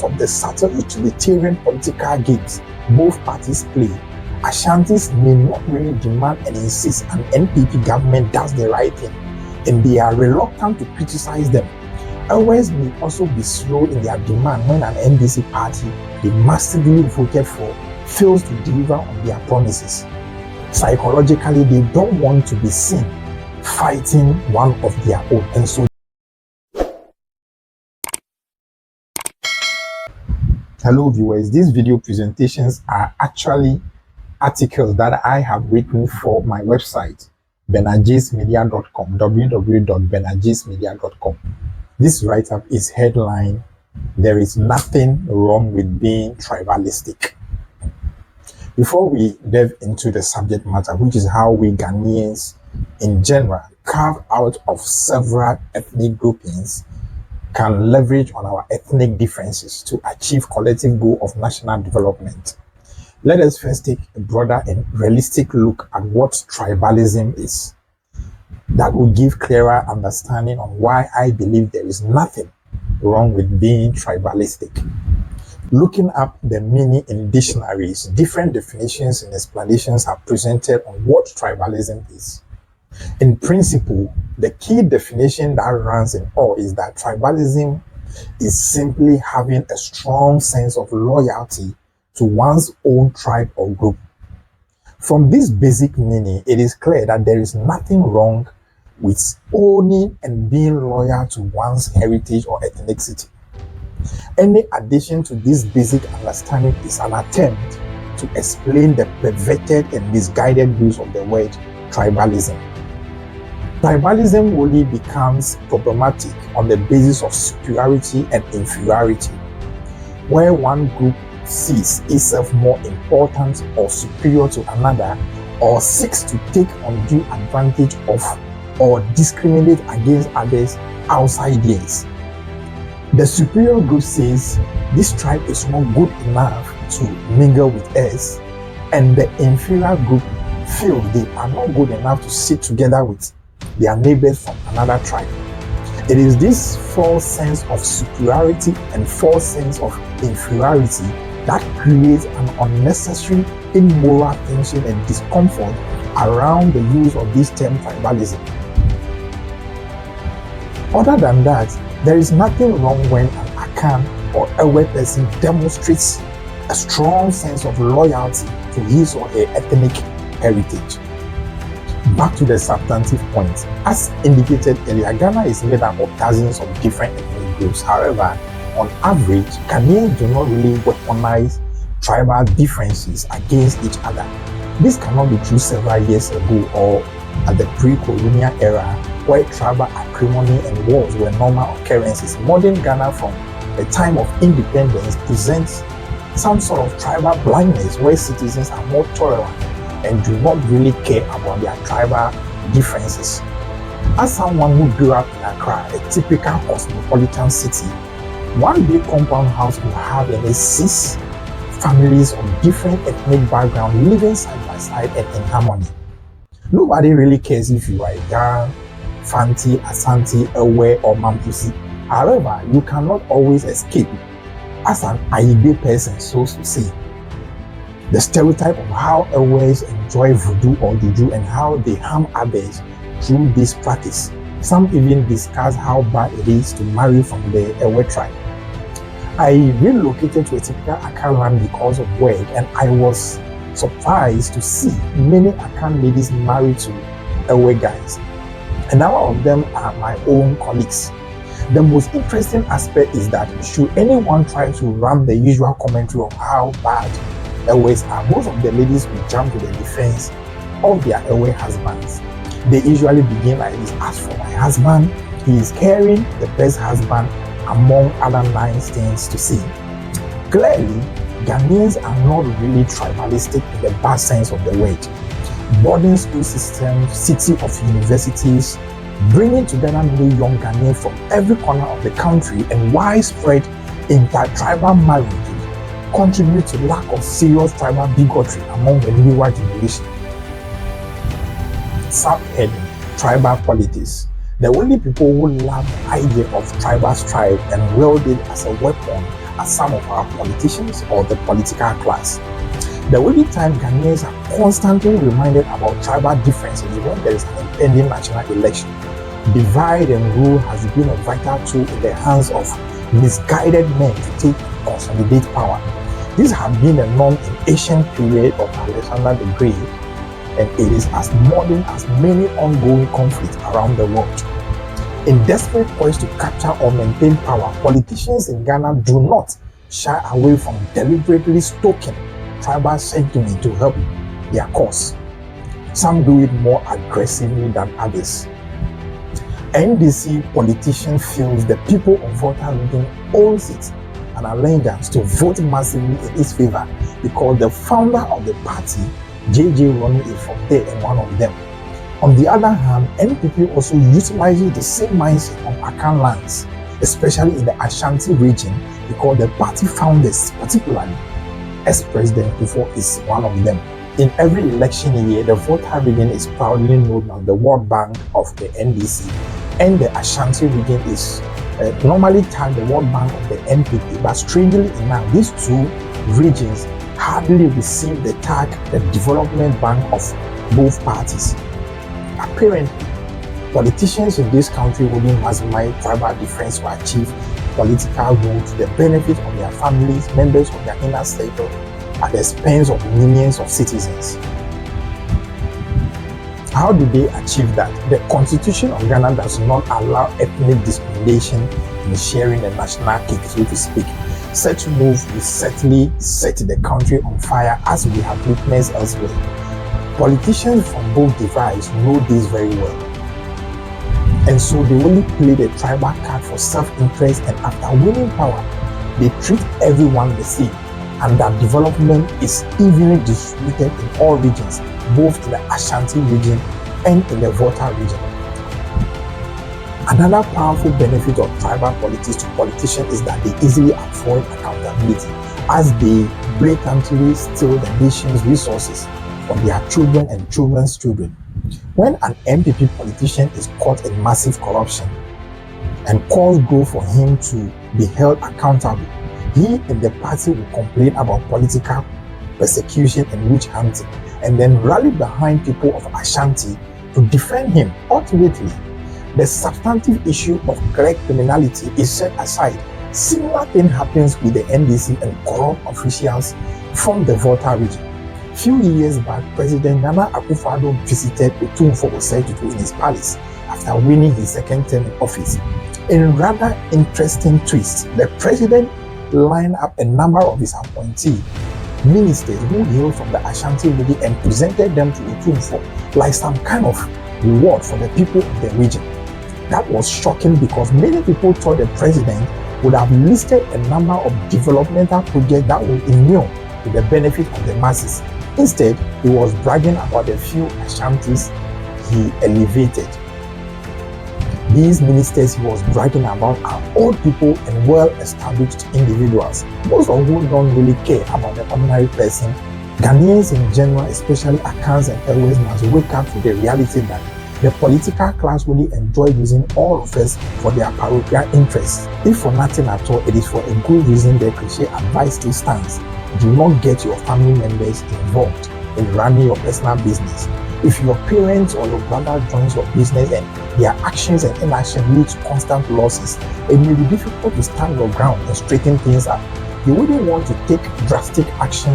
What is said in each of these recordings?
of the subtle utilitarian political games both parties play, Ashantis may not really demand and insist an NPP government does the right thing, and they are reluctant to criticize them. Others may also be slow in their demand when an NDC party they massively voted for fails to deliver on their promises. Psychologically, they don't want to be seen fighting one of their own, and so hello viewers, these video presentations are actually articles that I have written for my website benajismedia.com, www.benajismedia.com. This write-up is headline, "There is nothing wrong with being tribalistic." Before we delve into the subject matter, which is how we Ghanaians in general carve out of several ethnic groupings can leverage on our ethnic differences to achieve collective goal of national development, let us first take a broader and realistic look at what tribalism is. That will give clearer understanding on why I believe there is nothing wrong with being tribalistic. Looking up the meaning in dictionaries, different definitions and explanations are presented on what tribalism is. In principle, the key definition that runs in all is that tribalism is simply having a strong sense of loyalty to one's own tribe or group. From this basic meaning, it is clear that there is nothing wrong with owning and being loyal to one's heritage or ethnicity. Any addition to this basic understanding is an attempt to explain the perverted and misguided use of the word tribalism. Tribalism only becomes problematic on the basis of superiority and inferiority, where one group sees itself more important or superior to another, or seeks to take undue advantage of or discriminate against others outside theirs. The superior group says this tribe is not good enough to mingle with us, and the inferior group feel they are not good enough to sit together with their neighbors from another tribe. It is this false sense of superiority and false sense of inferiority that creates an unnecessary immoral tension and discomfort around the use of this term tribalism. Other than that, there is nothing wrong when an Akan or Ewe person demonstrates a strong sense of loyalty to his or her ethnic heritage. Back to the substantive point. As indicated earlier, Ghana is made up of dozens of different ethnic groups. However, on average, Ghanaians do not really weaponize tribal differences against each other. This cannot be true several years ago or at the pre-colonial era, where tribal acrimony and wars were normal occurrences. Modern Ghana from the time of independence presents some sort of tribal blindness where citizens are more tolerant and do not really care about their tribal differences. As someone who grew up in Accra, a typical cosmopolitan city, one big compound house will have at least 6 families of different ethnic backgrounds living side by side and in harmony. Nobody really cares if you are a Gan, Fanti, Asante, Ewe, or Mampusi. However, you cannot always escape as an Aibe person, so to say, the stereotype of how Ewes enjoy voodoo or juju and how they harm others through this practice. Some even discuss how bad it is to marry from the Ewe tribe. I relocated to a typical Akan land because of work, and I was surprised to see many Akan ladies married to Ewe guys. And now of them are my own colleagues. The most interesting aspect is that should anyone try to run the usual commentary of how bad Ewes are, most of the ladies will jump to the defense of their Ewe husbands. They usually begin like this: as for my husband, he is caring, the best husband, among other nice things to see. Clearly, Ghanaians are not really tribalistic in the bad sense of the word. Boarding school systems, city of universities, bringing together many young Ghanaians from every corner of the country, and widespread inter-tribal marriages contribute to lack of serious tribal bigotry among the newer generation. Subheading: Tribal politics. The only people who love the idea of tribal strife and wield it as a weapon as some of our politicians or the political class. The only time Ghanaians are constantly reminded about tribal differences is when there is an impending national election. Divide and rule has been a vital tool in the hands of misguided men to take and consolidate power. This had been a norm in ancient period of Alexander the Great, and it is as modern as many ongoing conflicts around the world. In desperate quest to capture or maintain power, politicians in Ghana do not shy away from deliberately stoking tribal sentiment to help their cause. Some do it more aggressively than others. NDC politician feels the people of Volta region owns it an allegiance to vote massively in its favor because the founder of the party, J.J. Ronnie, is from there and one of them. On the other hand, NPP also utilizes the same mindset on Akan lands, especially in the Ashanti region, because the party founders, particularly ex-president Kufuor, is one of them. In every election year, the Volta region is proudly known as the World Bank of the NDC, and the Ashanti region is normally tagged the World Bank of the NPP, but strangely enough, these two regions hardly receive the tag the Development Bank of both parties. Apparently, politicians in this country wouldn't maximize tribal difference to achieve political goals to the benefit of their families, members of their inner circle, at the expense of millions of citizens. How do they achieve that? The Constitution of Ghana does not allow ethnic discrimination in sharing the national cake, so to speak. Such move will certainly set the country on fire, as we have witnessed elsewhere. Politicians from both divides know this very well. And so they only play the tribal card for self-interest, and after winning power, they treat everyone the same, and that development is evenly distributed in all regions, both in the Ashanti region and in the Volta region. Another powerful benefit of tribal politics to politicians is that they easily avoid accountability, as they blatantly steal the nation's resources from their children and children's children. When an MPP politician is caught in massive corruption and calls go for him to be held accountable, he and the party will complain about political persecution and witch hunting, and then rally behind people of Ashanti to defend him. Ultimately, the substantive issue of correct criminality is set aside. Similar thing happens with the NDC and corrupt officials from the Volta region. Few years back, President Nana Akufo-Addo visited Otumfuo Osei in his palace after winning his second term in office. In a rather interesting twist, the president lined up a number of his appointee ministers who hailed from the Ashanti region and presented them to Otumfuo like some kind of reward for the people of the region. That was shocking because many people thought the president would have listed a number of developmental projects that would inure to the benefit of the masses. Instead, he was bragging about the few Ashantis he elevated. These ministers he was bragging about are old people and well-established individuals, most of whom don't really care about the ordinary person. Ghanaians in general, especially Akans and Elders, must wake up to the reality that the political class really enjoy using all of us for their parochial interests. If for nothing at all, it is for a good reason. The cliche advice still stands: do not get your family members involved in running your personal business. If your parents or your brother joins your business and their actions and inaction lead to constant losses, it may be difficult to stand your ground and straighten things up. You wouldn't want to take drastic action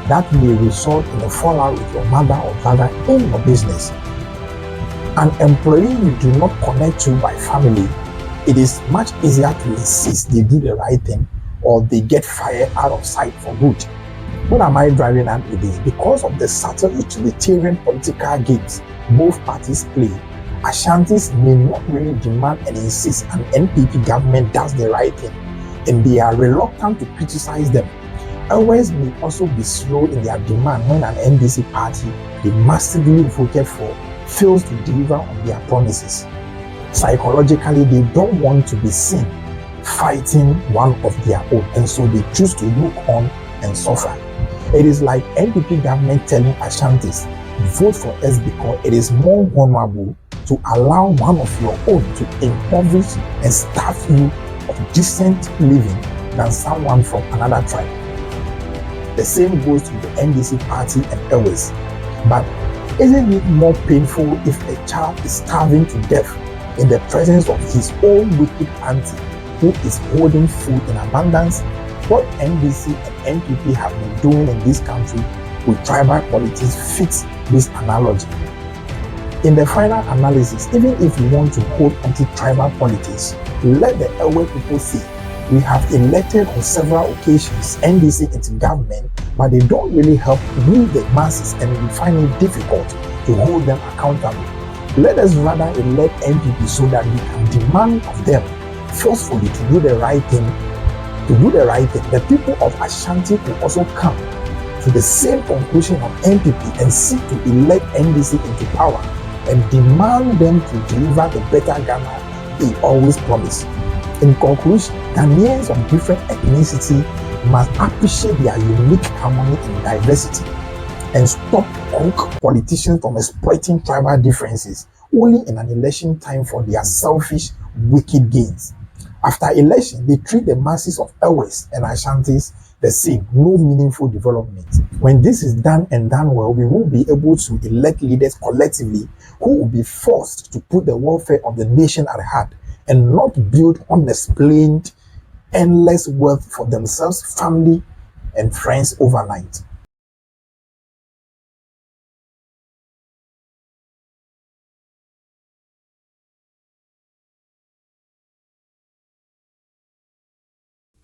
that may result in a fallout with your mother or brother in your business. An employee you do not connect to by family, it is much easier to insist they do the right thing or they get fired out of sight for good. What am I driving at with this? Because of the subtle utilitarian political games both parties play, Ashantis may not really demand and insist an NPP government does the right thing, and they are reluctant to criticize them. Others may also be slow in their demand when an NDC party they massively voted for fails to deliver on their promises. Psychologically, they don't want to be seen fighting one of their own, and so they choose to look on and suffer. It is like NPP government telling Ashantis, vote for us because it is more honorable to allow one of your own to impoverish and starve you of decent living than someone from another tribe. The same goes to the NDC party and Ewes. But isn't it more painful if a child is starving to death in the presence of his own wicked auntie who is holding food in abundance? What NDC and NPP have been doing in this country with tribal politics fits this analogy. In the final analysis, even if you want to hold anti-tribal politics, let the Ewe people see we have elected on several occasions NDC into government, but they don't really help we the masses, and we find it difficult to hold them accountable. Let us rather elect NPP so that we can demand of them forcefully to do the right thing. The people of Ashanti will also come to the same conclusion of NPP and seek to elect NDC into power and demand them to deliver the better Ghana they always promise. In conclusion, Ghanaians of different ethnicity must appreciate their unique harmony and diversity and stop crook politicians from exploiting tribal differences only in an election time for their selfish, wicked gains. After election, they treat the masses of Ewes and Ashantis the same, no meaningful development. When this is done and done well, we will be able to elect leaders collectively who will be forced to put the welfare of the nation at heart and not build unexplained, endless wealth for themselves, family, and friends overnight.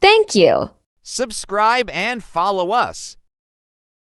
Thank you. Subscribe and follow us.